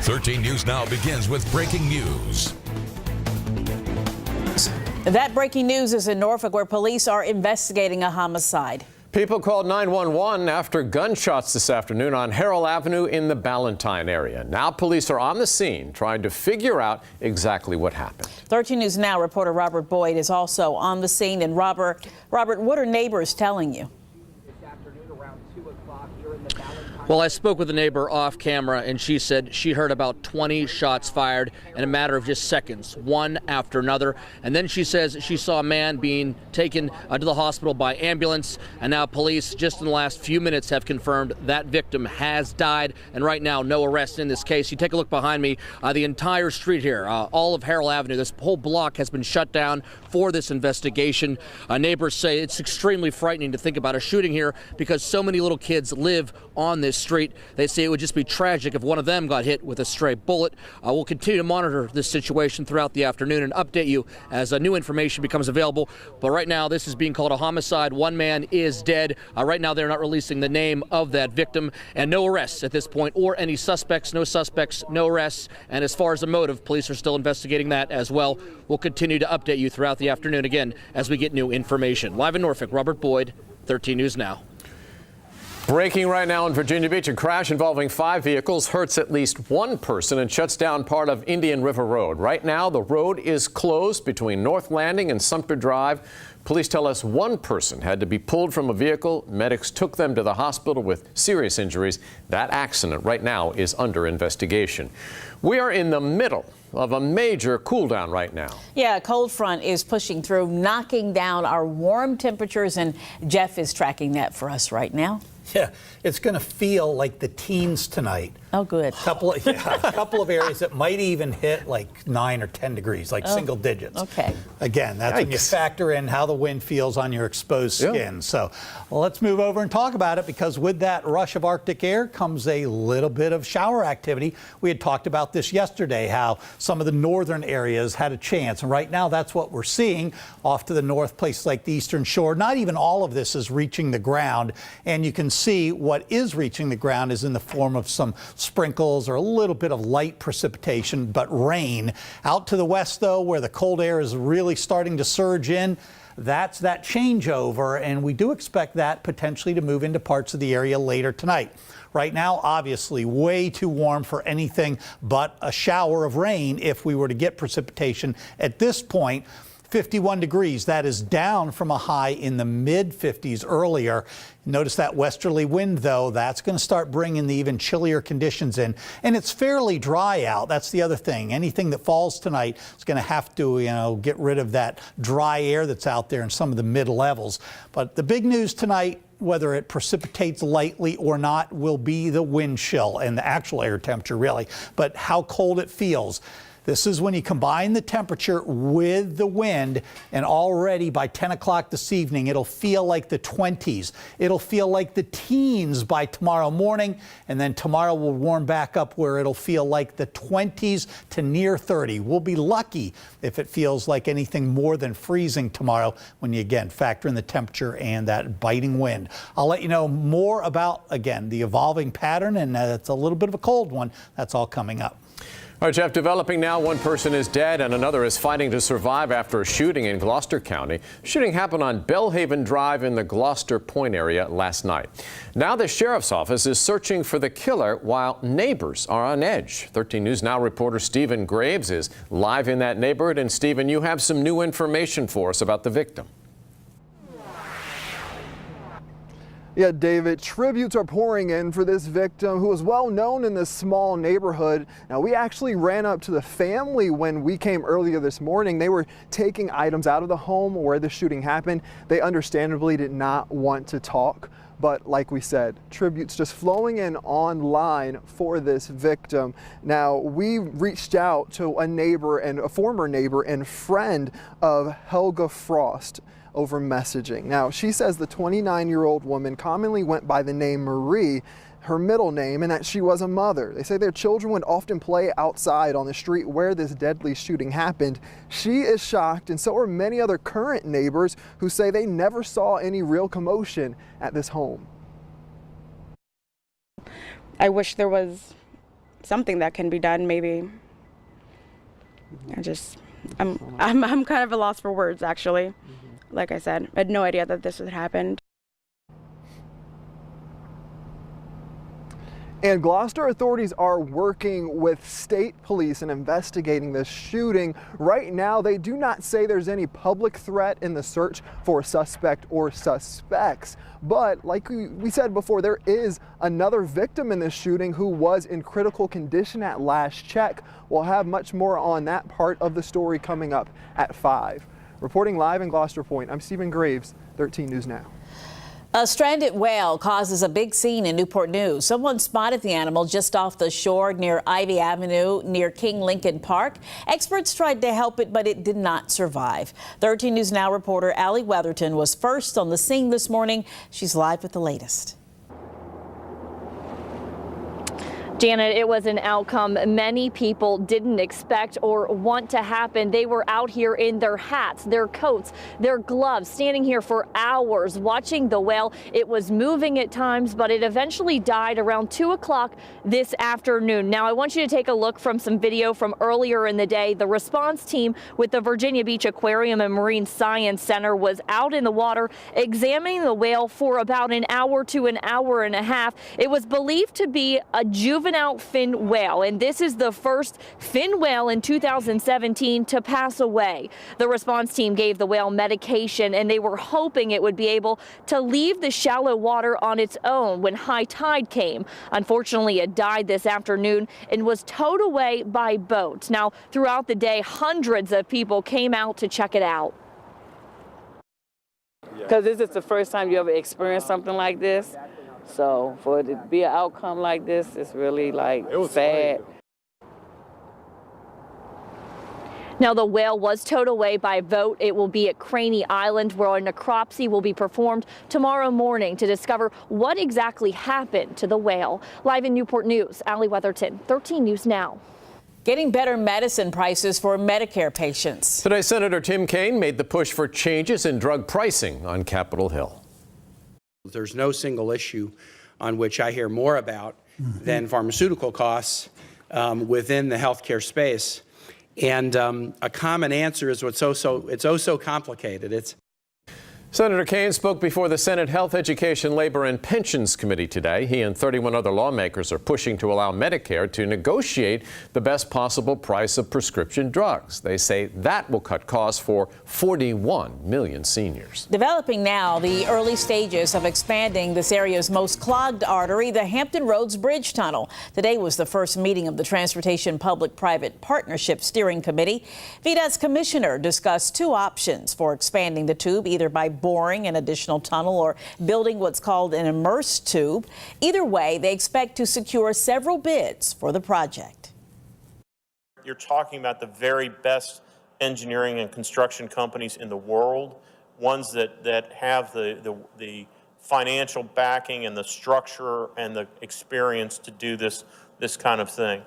13 News Now begins with breaking news. That breaking news is in Norfolk, where police are investigating a homicide. People called 911 after gunshots this afternoon on Harrell Avenue in the Ballantyne area. Now police are on the scene trying to figure out exactly what happened. 13 News Now reporter Robert Boyd is also on the scene. And Robert, what are neighbors telling you? Well, I spoke with a neighbor off camera, and she said she heard about 20 shots fired in a matter of just seconds, one after another. And then she says she saw a man being taken to the hospital by ambulance, and now police just in the last few minutes have confirmed that victim has died, and right now no arrest in this case. You take a look behind me, the entire street here, all of Harrell Avenue, this whole block has been shut down for this investigation. Neighbors say it's extremely frightening to think about a shooting here because so many little kids live on this street. They say it would just be tragic if one of them got hit with a stray bullet. We'll continue to monitor this situation throughout the afternoon and update you as new information becomes available. But right now, this is being called a homicide. One man is dead. Right now, they're not releasing the name of that victim, and no arrests at this point, or any suspects. No suspects, no arrests. And as far as the motive, police are still investigating that as well. We'll continue to update you throughout the afternoon again as we get new information. Live in Norfolk, Robert Boyd, 13 News Now. Breaking right now in Virginia Beach, a crash involving 5 vehicles hurts at least one person and shuts down part of Indian River Road. Right now, the road is closed between North Landing and Sumter Drive. Police tell us one person had to be pulled from a vehicle. Medics took them to the hospital with serious injuries. That accident right now is under investigation. We are in the middle of a major cool down right now. Yeah, a cold front is pushing through, knocking down our warm temperatures, and Jeff is tracking that for us right now. Yeah, it's going to feel like the teens tonight. Oh, good. A couple of areas that might even hit like 9 or 10 degrees, like single digits. Okay. Again, that's when you factor in how the wind feels on your exposed skin. So let's move over and talk about it, because with that rush of Arctic air comes a little bit of shower activity. We had talked about this yesterday, how some of the northern areas had a chance. And right now, that's what we're seeing off to the north, places like the Eastern Shore. Not even all of this is reaching the ground. And you can see what is reaching the ground is in the form of some sprinkles or a little bit of light precipitation, but rain. Out to the west, though, where the cold air is really starting to surge in, that's that changeover, and we do expect that potentially to move into parts of the area later tonight. Right now, obviously, way too warm for anything but a shower of rain if we were to get precipitation at this point. 51 degrees. That is down from a high in the mid-50s earlier. Notice that westerly wind, though, that's going to start bringing the even chillier conditions in. And it's fairly dry out. That's the other thing. Anything that falls tonight is going to have to, get rid of that dry air that's out there in some of the mid-levels. But the big news tonight, whether it precipitates lightly or not, will be the wind chill and the actual air temperature, really, but how cold it feels. This is when you combine the temperature with the wind, and already by 10 o'clock this evening, it'll feel like the 20s. It'll feel like the teens by tomorrow morning, and then tomorrow will warm back up where it'll feel like the 20s to near 30. We'll be lucky if it feels like anything more than freezing tomorrow when you, again, factor in the temperature and that biting wind. I'll let you know more about, again, the evolving pattern, and it's a little bit of a cold one. That's all coming up. All right, Jeff, developing now, one person is dead and another is fighting to survive after a shooting in Gloucester County. Shooting happened on Bellhaven Drive in the Gloucester Point area last night. Now the sheriff's office is searching for the killer while neighbors are on edge. 13 News Now reporter Stephen Graves is live in that neighborhood. And Stephen, you have some new information for us about the victim. Yeah, David, tributes are pouring in for this victim who was well known in this small neighborhood. Now, we actually ran up to the family when we came earlier this morning. They were taking items out of the home where the shooting happened. They understandably did not want to talk. But like we said, tributes just flowing in online for this victim. Now, we reached out to a neighbor and a former neighbor and friend of Helga Frost over messaging. Now, she says the 29-year-old woman commonly went by the name Marie, her middle name, and that she was a mother. They say their children would often play outside on the street where this deadly shooting happened. She is shocked, and so are many other current neighbors who say they never saw any real commotion at this home. I wish there was something that can be done, maybe. I'm kind of a loss for words, actually. Like I said, I had no idea that this had happened. And Gloucester authorities are working with state police and investigating this shooting. Right now, they do not say there's any public threat in the search for a suspect or suspects. But like we said before, there is another victim in this shooting who was in critical condition at last check. We'll have much more on that part of the story coming up at 5. Reporting live in Gloucester Point, I'm Stephen Graves, 13 News Now. A stranded whale causes a big scene in Newport News. Someone spotted the animal just off the shore near Ivy Avenue near King Lincoln Park. Experts tried to help it, but it did not survive. 13 News Now reporter Allie Weatherton was first on the scene this morning. She's live with the latest. Janet, it was an outcome many people didn't expect or want to happen. They were out here in their hats, their coats, their gloves, standing here for hours watching the whale. It was moving at times, but it eventually died around 2 o'clock this afternoon. Now, I want you to take a look from some video from earlier in the day. The response team with the Virginia Beach Aquarium and Marine Science Center was out in the water examining the whale for about an hour to an hour and a half. It was believed to be a juvenile fin whale, and this is the first fin whale in 2017 to pass away. The response team gave the whale medication, and they were hoping it would be able to leave the shallow water on its own when high tide came. Unfortunately, it died this afternoon and was towed away by boat. Now, throughout the day, hundreds of people came out to check it out. Because this is the first time you ever experienced something like this. So for it to be an outcome like this, it's really sad. Now, the whale was towed away by boat. It will be at Kaine Island, where a necropsy will be performed tomorrow morning to discover what exactly happened to the whale. Live in Newport News, Allie Weatherton, 13 News Now. Getting better medicine prices for Medicare patients. Today, Senator Tim Kaine made the push for changes in drug pricing on Capitol Hill. There's no single issue on which I hear more about than pharmaceutical costs within the healthcare space. And a common answer is it's so complicated. Senator Kaine spoke before the Senate Health, Education, Labor, and Pensions Committee today. He and 31 other lawmakers are pushing to allow Medicare to negotiate the best possible price of prescription drugs. They say that will cut costs for 41 million seniors. Developing now the early stages of expanding this area's most clogged artery, the Hampton Roads Bridge Tunnel. Today was the first meeting of the Transportation Public-Private Partnership Steering Committee. VDOT's commissioner discussed two options for expanding the tube, either by boring an additional tunnel or building what's called an immersed tube. Either way, they expect to secure several bids for the project. You're talking about the very best engineering and construction companies in the world, ones that have the financial backing and the structure and the experience to do this kind of thing.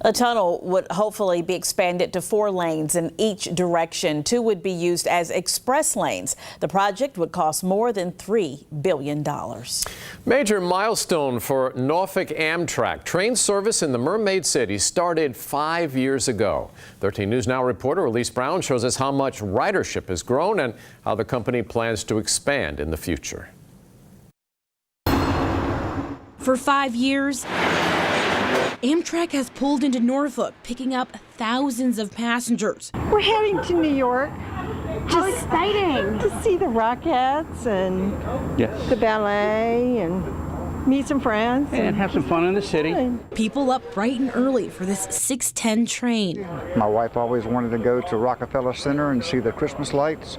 The tunnel would hopefully be expanded to 4 lanes in each direction. 2 would be used as express lanes. The project would cost more than $3 billion. Major milestone for Norfolk Amtrak. Train service in the Mermaid City started 5 years ago. 13 News Now reporter Elise Brown shows us how much ridership has grown and how the company plans to expand in the future. For 5 years, Amtrak has pulled into Norfolk, picking up thousands of passengers. We're heading to New York. How exciting! To see the Rockettes and the ballet and meet some friends. And have some fun in the city. People up bright and early for this 6:10 train. My wife always wanted to go to Rockefeller Center and see the Christmas lights.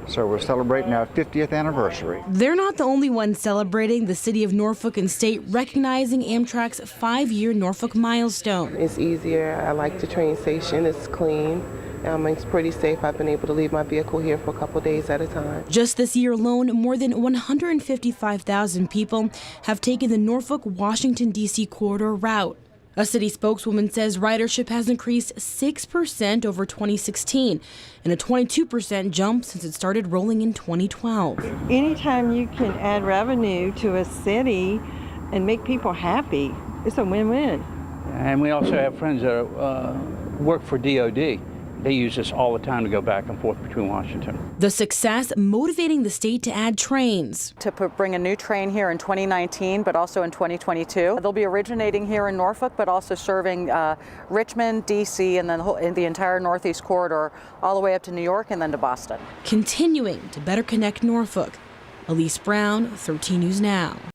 So we're celebrating our 50th anniversary. They're not the only ones celebrating. The city of Norfolk and state recognizing Amtrak's 5-year Norfolk milestone. It's easier. I like the train station. It's clean. It's pretty safe. I've been able to leave my vehicle here for a couple days at a time. Just this year alone, more than 155,000 people have taken the Norfolk-Washington, D.C. corridor route. A city spokeswoman says ridership has increased 6% over 2016 and a 22% jump since it started rolling in 2012. Anytime you can add revenue to a city and make people happy, it's a win-win. And we also have friends that work for DOD. They use this all the time to go back and forth between Washington. The success motivating the state to add trains. To bring a new train here in 2019, but also in 2022. They'll be originating here in Norfolk, but also serving Richmond, D.C., and then in the entire Northeast corridor, all the way up to New York and then to Boston. Continuing to better connect Norfolk. Elise Brown, 13 News Now.